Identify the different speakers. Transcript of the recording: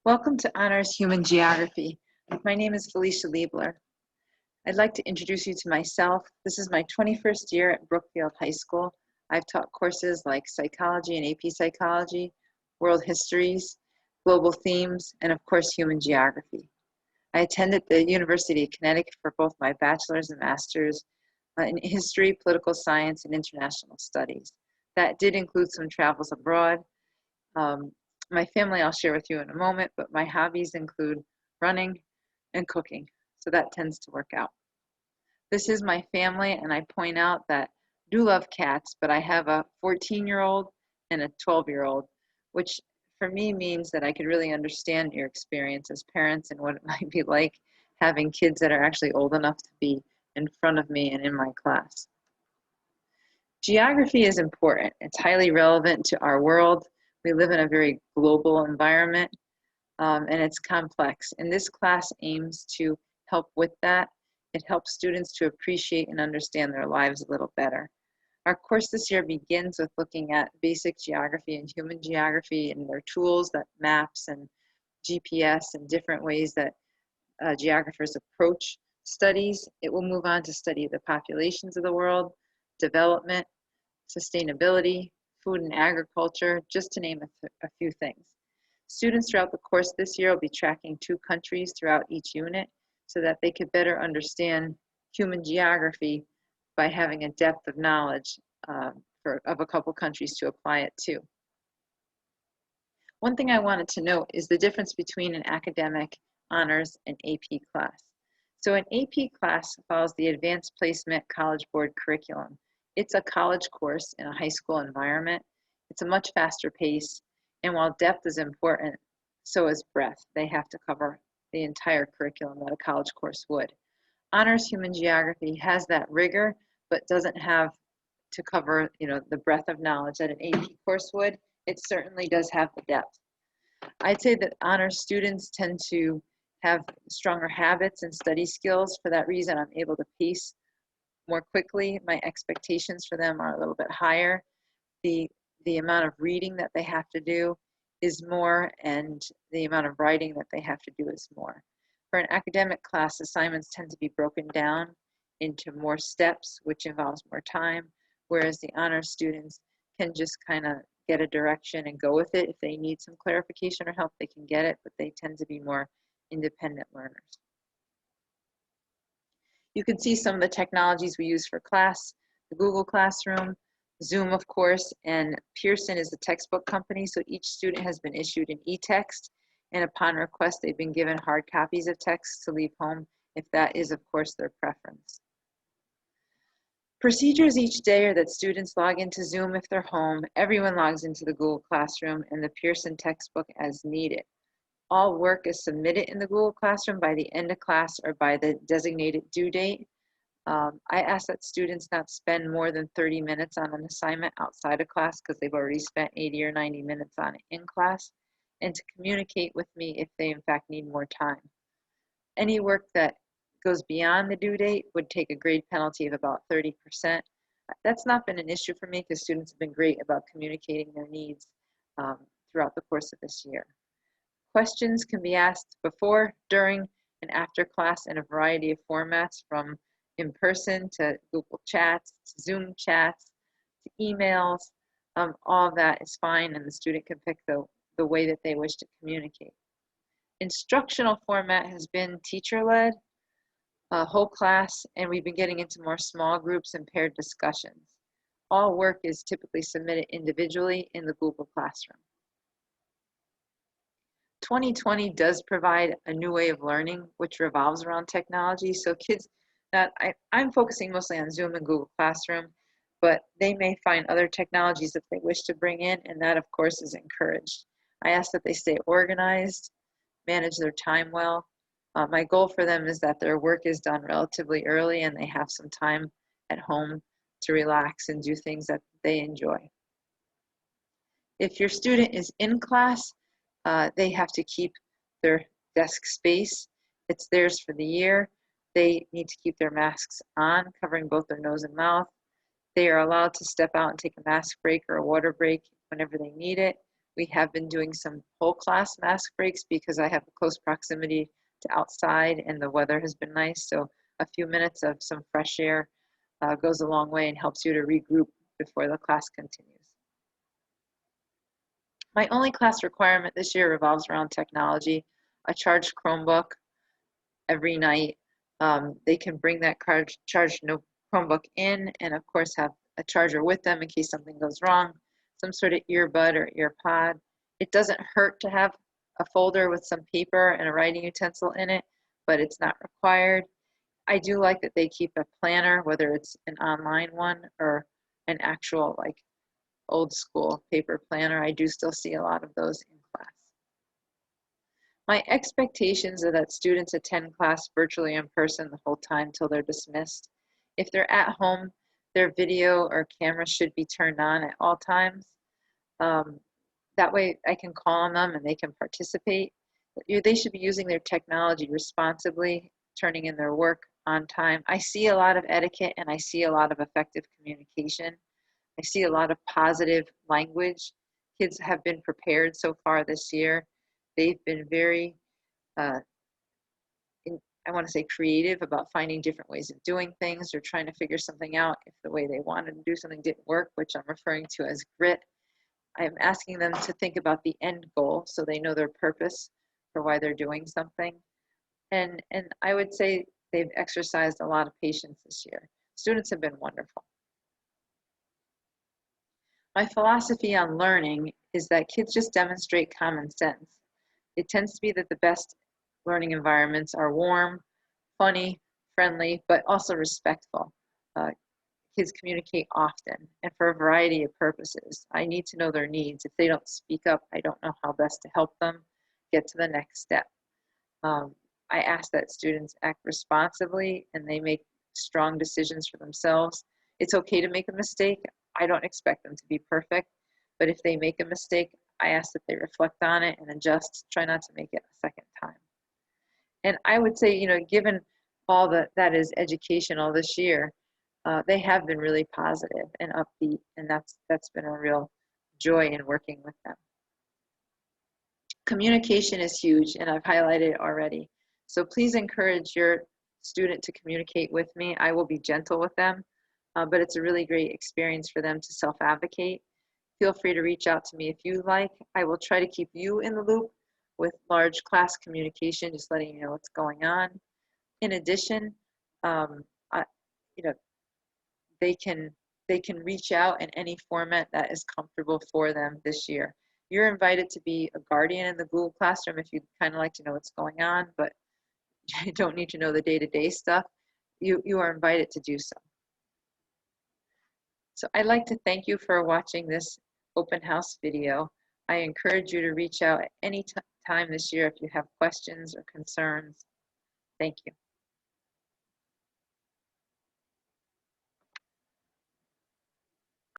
Speaker 1: Welcome to Honors Human Geography. My name is Felicia Liebler. I'd like to introduce you to myself. This is my 21st year at Brookfield High School. I've taught courses like psychology and AP psychology, world histories, global themes, and of course, human geography. I attended the University of Connecticut for both my bachelor's and master's in history, political science, and international studies. That did include some travels abroad. My family I'll share with you in a moment, but my hobbies include running and cooking, so that tends to work out. This is my family, and I point out that I do love cats, but I have a 14-year-old and a 12-year-old, which for me means that I could really understand your experience as parents and what it might be like having kids that are actually old enough to be in front of me and in my class. Geography is important. It's highly relevant to our world. We live in a very global environment, and it's complex. And this class aims to help with that. It helps students to appreciate and understand their lives a little better. Our course this year begins with looking at basic geography and human geography and their tools, that maps and GPS and different ways that geographers approach studies. It will move on to study the populations of the world, development, sustainability, food and agriculture, just to name a few things. Students throughout the course this year will be tracking 2 countries throughout each unit so that they could better understand human geography by having a depth of knowledge of a couple countries to apply it to. One thing I wanted to note is the difference between an academic, honors, and AP class. So an AP class follows the Advanced Placement College Board curriculum. It's a college course in a high school environment. It's a much faster pace, and while depth is important, so is breadth. They have to cover the entire curriculum that a college course would. Honors Human Geography has that rigor, but doesn't have to cover, the breadth of knowledge that an AP course would. It certainly does have the depth. I'd say that honors students tend to have stronger habits and study skills. For that reason, I'm able to pace more quickly. My expectations for them are a little bit higher. The amount of reading that they have to do is more, and the amount of writing that they have to do is more. For an academic class, assignments tend to be broken down into more steps, which involves more time, whereas the honors students can just kind of get a direction and go with it. If they need some clarification or help, they can get it, but they tend to be more independent learners. You can see some of the technologies we use for class: the Google Classroom, Zoom, of course, and Pearson is the textbook company, so each student has been issued an e-text, and upon request, they've been given hard copies of text to leave home, if that is, of course, their preference. Procedures each day are that students log into Zoom if they're home, everyone logs into the Google Classroom, and the Pearson textbook as needed. All work is submitted in the Google Classroom by the end of class or by the designated due date. I ask that students not spend more than 30 minutes on an assignment outside of class because they've already spent 80 or 90 minutes on it in class, and to communicate with me if they in fact need more time. Any work that goes beyond the due date would take a grade penalty of about 30%. That's not been an issue for me because students have been great about communicating their needs throughout the course of this year. Questions can be asked before, during, and after class in a variety of formats, from in person to Google Chats, to Zoom chats, to emails. All of that is fine, and the student can pick the way that they wish to communicate. Instructional format has been teacher-led, whole class, and we've been getting into more small groups and paired discussions. All work is typically submitted individually in the Google Classroom. 2020 does provide a new way of learning, which revolves around technology. So kids, I'm focusing mostly on Zoom and Google Classroom, but they may find other technologies that they wish to bring in, and that, of course, is encouraged. I ask that they stay organized, manage their time well. My goal for them is that their work is done relatively early and they have some time at home to relax and do things that they enjoy. If your student is in class, they have to keep their desk space. It's theirs for the year. They need to keep their masks on, covering both their nose and mouth. They are allowed to step out and take a mask break or a water break whenever they need it. We have been doing some whole class mask breaks because I have a close proximity to outside and the weather has been nice. So a few minutes of some fresh air goes a long way and helps you to regroup before the class continues. My only class requirement this year revolves around technology. A charged Chromebook every night. They can bring that charged Chromebook in and of course have a charger with them in case something goes wrong, some sort of earbud or ear pod. It doesn't hurt to have a folder with some paper and a writing utensil in it, but it's not required. I do like that they keep a planner, whether it's an online one or an actual like old school paper planner. I do still see a lot of those in class. My expectations are that students attend class virtually in person the whole time till they're dismissed. If they're at home, their video or camera should be turned on at all times. That way I can call on them and they can participate. They should be using their technology responsibly, turning in their work on time. I see a lot of etiquette and I see a lot of effective communication. I see a lot of positive language. Kids have been prepared so far this year. They've been very, I want to say creative about finding different ways of doing things or trying to figure something out if the way they wanted to do something didn't work, which I'm referring to as grit. I'm asking them to think about the end goal so they know their purpose for why they're doing something. And I would say they've exercised a lot of patience this year. Students have been wonderful. My philosophy on learning is that kids just demonstrate common sense. It tends to be that the best learning environments are warm, funny, friendly, but also respectful. Kids communicate often and for a variety of purposes. I need to know their needs. If they don't speak up, I don't know how best to help them get to the next step. I ask that students act responsibly and they make strong decisions for themselves. It's okay to make a mistake. I don't expect them to be perfect, but if they make a mistake, I ask that they reflect on it and adjust, try not to make it a second time. And I would say, you know, given all that is educational this year, they have been really positive and upbeat, and that's been a real joy in working with them. Communication is huge, and I've highlighted it already. So please encourage your student to communicate with me. I will be gentle with them, but it's a really great experience for them to self-advocate. Feel free to reach out to me if you like. I will try to keep you in the loop with large class communication, just letting you know what's going on. In addition, you know, they can reach out in any format that is comfortable for them this year. You're invited to be a guardian in the Google Classroom if you'd kind of like to know what's going on, but you don't need to know the day-to-day stuff. You are invited to do so. So I'd like to thank you for watching this open house video. I encourage you to reach out at any time this year if you have questions or concerns. Thank you.